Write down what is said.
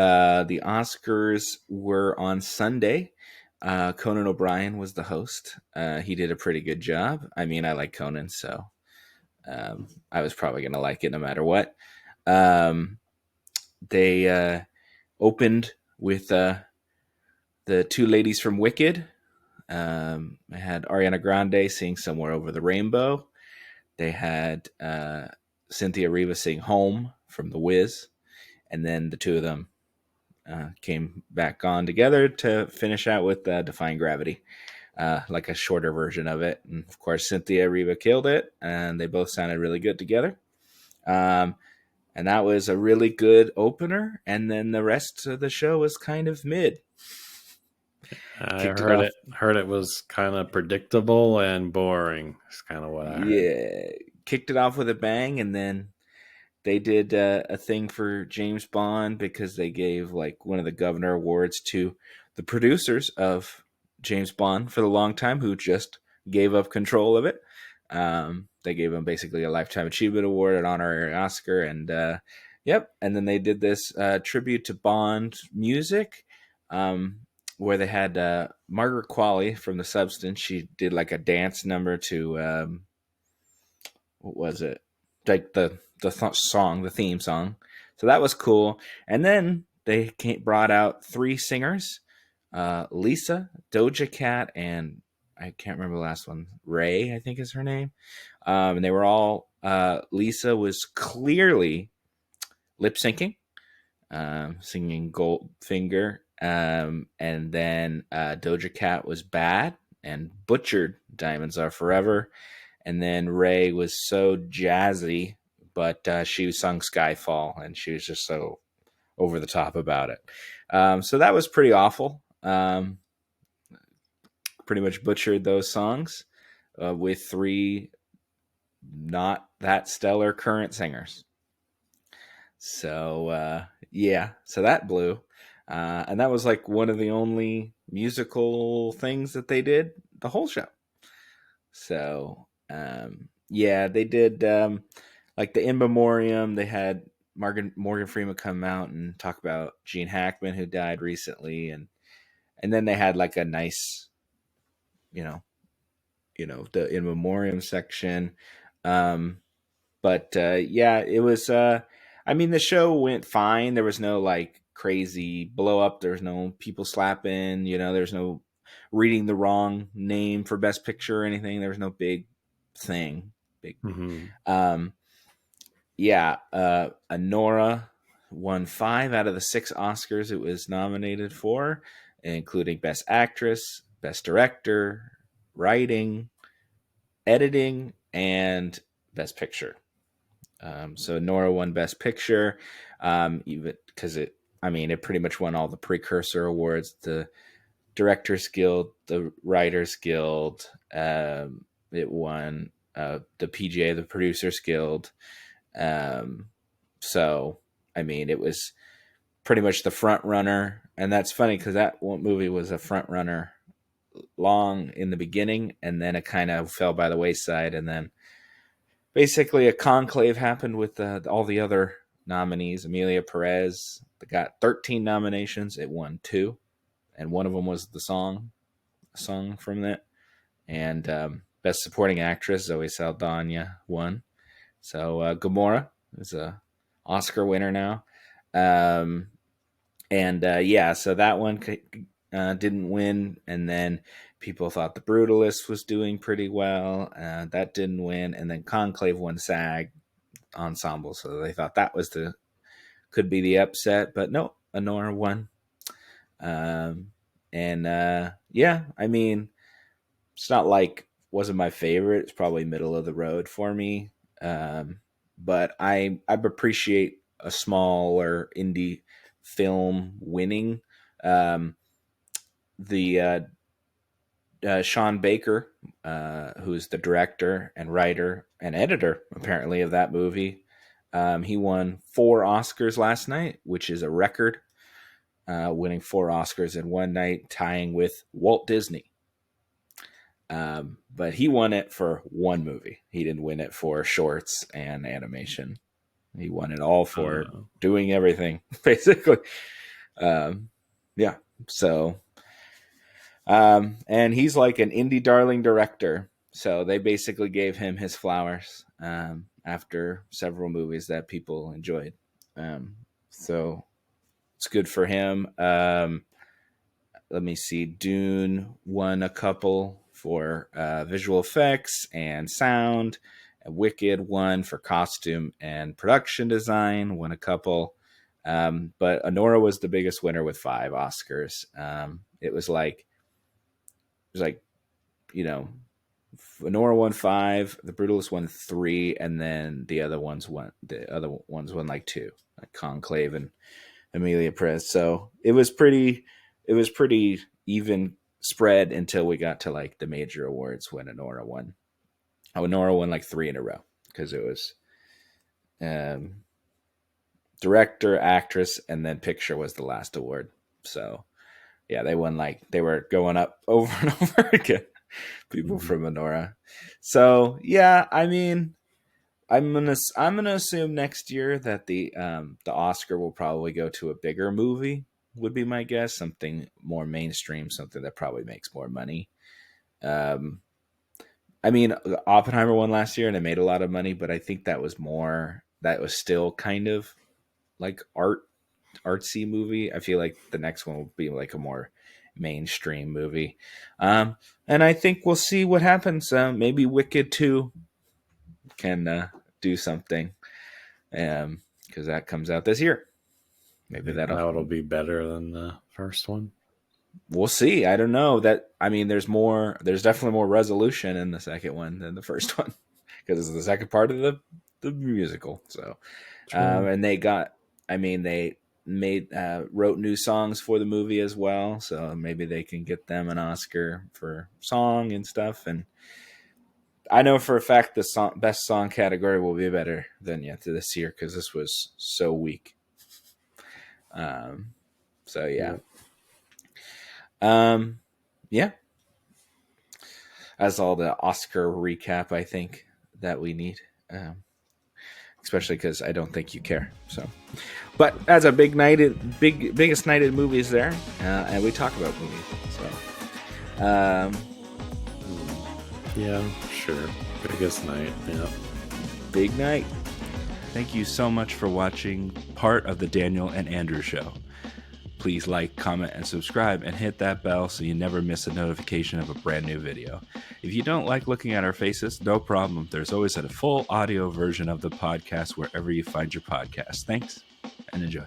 The Oscars were on Sunday. Conan O'Brien was the host. He did a pretty good job. I mean, I like Conan, so I was probably going to like it no matter what. Um, they opened with the two ladies from Wicked. I had Ariana Grande sing Somewhere Over the Rainbow. They had Cynthia Erivo sing Home from The Wiz. And then the two of them came back on together to finish out with Defying Gravity, like a shorter version of it. And of course, Cynthia Erivo killed it, and they both sounded really good together. Um, and that was a really good opener. And then the rest of the show was kind of mid. I Kicked it off. heard it was kind of predictable and boring. It's kind of what I heard. Yeah, kicked it off with a bang, and then they did a thing for James Bond because they gave like one of the Governor Awards to the producers of James Bond for the long time, who just gave up control of it. They gave him basically a Lifetime Achievement Award, an honorary Oscar, and yep. And then they did this tribute to Bond music, where they had Margaret Qualley from The Substance. She did like a dance number to what was it? Like the song, the theme song. So that was cool. And then they brought out three singers, Lisa, Doja Cat, and I can't remember the last one. Ray, I think is her name. And they were all. Lisa was clearly lip syncing, singing Goldfinger, and then Doja Cat was bad and butchered Diamonds Are Forever. And then Ray was so jazzy, but she sung Skyfall, and she was just so over the top about it. So that was pretty awful. Pretty much butchered those songs with three not that stellar current singers. So, yeah, so that blew. And that was like one of the only musical things that they did the whole show. So, yeah, they did like the In Memoriam. They had Morgan Freeman come out and talk about Gene Hackman, who died recently, and then they had like a nice, you know, the In Memoriam section. But yeah, it was. I mean, the show went fine. There was no like crazy blow up. There was no people slapping. There's no reading the wrong name for Best Picture or anything. There was no big thing. Big. Mm-hmm. Yeah. Anora won 5 out of the 6 Oscars it was nominated for, including Best Actress, Best Director, Writing, Editing, and Best Picture. So Nora won Best Picture, even because it pretty much won all the precursor awards, the Directors Guild, the Writers Guild. It won the PGA, the Producers Guild. So, it was pretty much the front runner. And that's funny because that movie was a front runner long in the beginning, and then it kind of fell by the wayside, and then basically a conclave happened with all the other nominees. Emilia Perez got 13 nominations. It won 2, and one of them was the song from that. And Best Supporting Actress, Zoe Saldana won. So Gamora is a Oscar winner now. Yeah, so that one didn't win, and then people thought The Brutalist was doing pretty well. That didn't win, and then Conclave won SAG Ensemble, so they thought that was could be the upset, but no, Anora won. Yeah, it's not like wasn't my favorite. It's probably middle of the road for me, but I appreciate a smaller indie film winning. The Sean Baker, who's the director and writer and editor, apparently, of that movie. He won 4 Oscars last night, which is a record, winning 4 Oscars in one night, tying with Walt Disney. But he won it for one movie. He didn't win it for shorts and animation. He won it all for doing everything, basically. Yeah. So, and he's like an indie darling director. So they basically gave him his flowers after several movies that people enjoyed. So it's good for him. Let me see. Dune won a couple for visual effects and sound. Wicked won for costume and production design. Won a couple. But Anora was the biggest winner with 5 Oscars. It was like you know, Anora won 5, The Brutalist won 3, and then the other ones won like 2, like Conclave and Amelia Perez. So it was pretty even spread until we got to like the major awards when Anora won. Oh, Anora won like 3 in a row because it was um, director, actress, and then picture was the last award. So yeah, they won, like they were going up over and over again. People Mhm. from Anora. So yeah, I mean, I'm gonna assume next year that the Oscar will probably go to a bigger movie. Would be my guess. Something more mainstream, something that probably makes more money. Um, I mean, Oppenheimer won last year and it made a lot of money, but I think that was more. That was still kind of like artsy movie. I feel like the next one will be like a more mainstream movie. Um, and I think we'll see what happens. Maybe Wicked 2 can do something because that comes out this year. I Maybe think that'll. now it'll be better than the first one. We'll see. I don't know. I mean, there's more. There's definitely more resolution in the second one than the first one because it's the second part of the musical. So, True. and they got. I mean, they wrote new songs for the movie as well. So maybe they can get them an Oscar for song and stuff. And I know for a fact the best song category will be better than yet to this year because this was so weak. Um, so yeah, Yep. um, yeah. That's all the Oscar recap I think that we need, um, especially because I don't think you care. So, but as a biggest night in movies there, and we talk about movies. So, Yeah, sure. Biggest night. Yeah. big night. Thank you so much for watching part of the Daniel and Andrew show. Please like, comment, and subscribe, and hit that bell so you never miss a notification of a brand new video. If you don't like looking at our faces, no problem. There's always a full audio version of the podcast wherever you find your podcast. Thanks, and enjoy.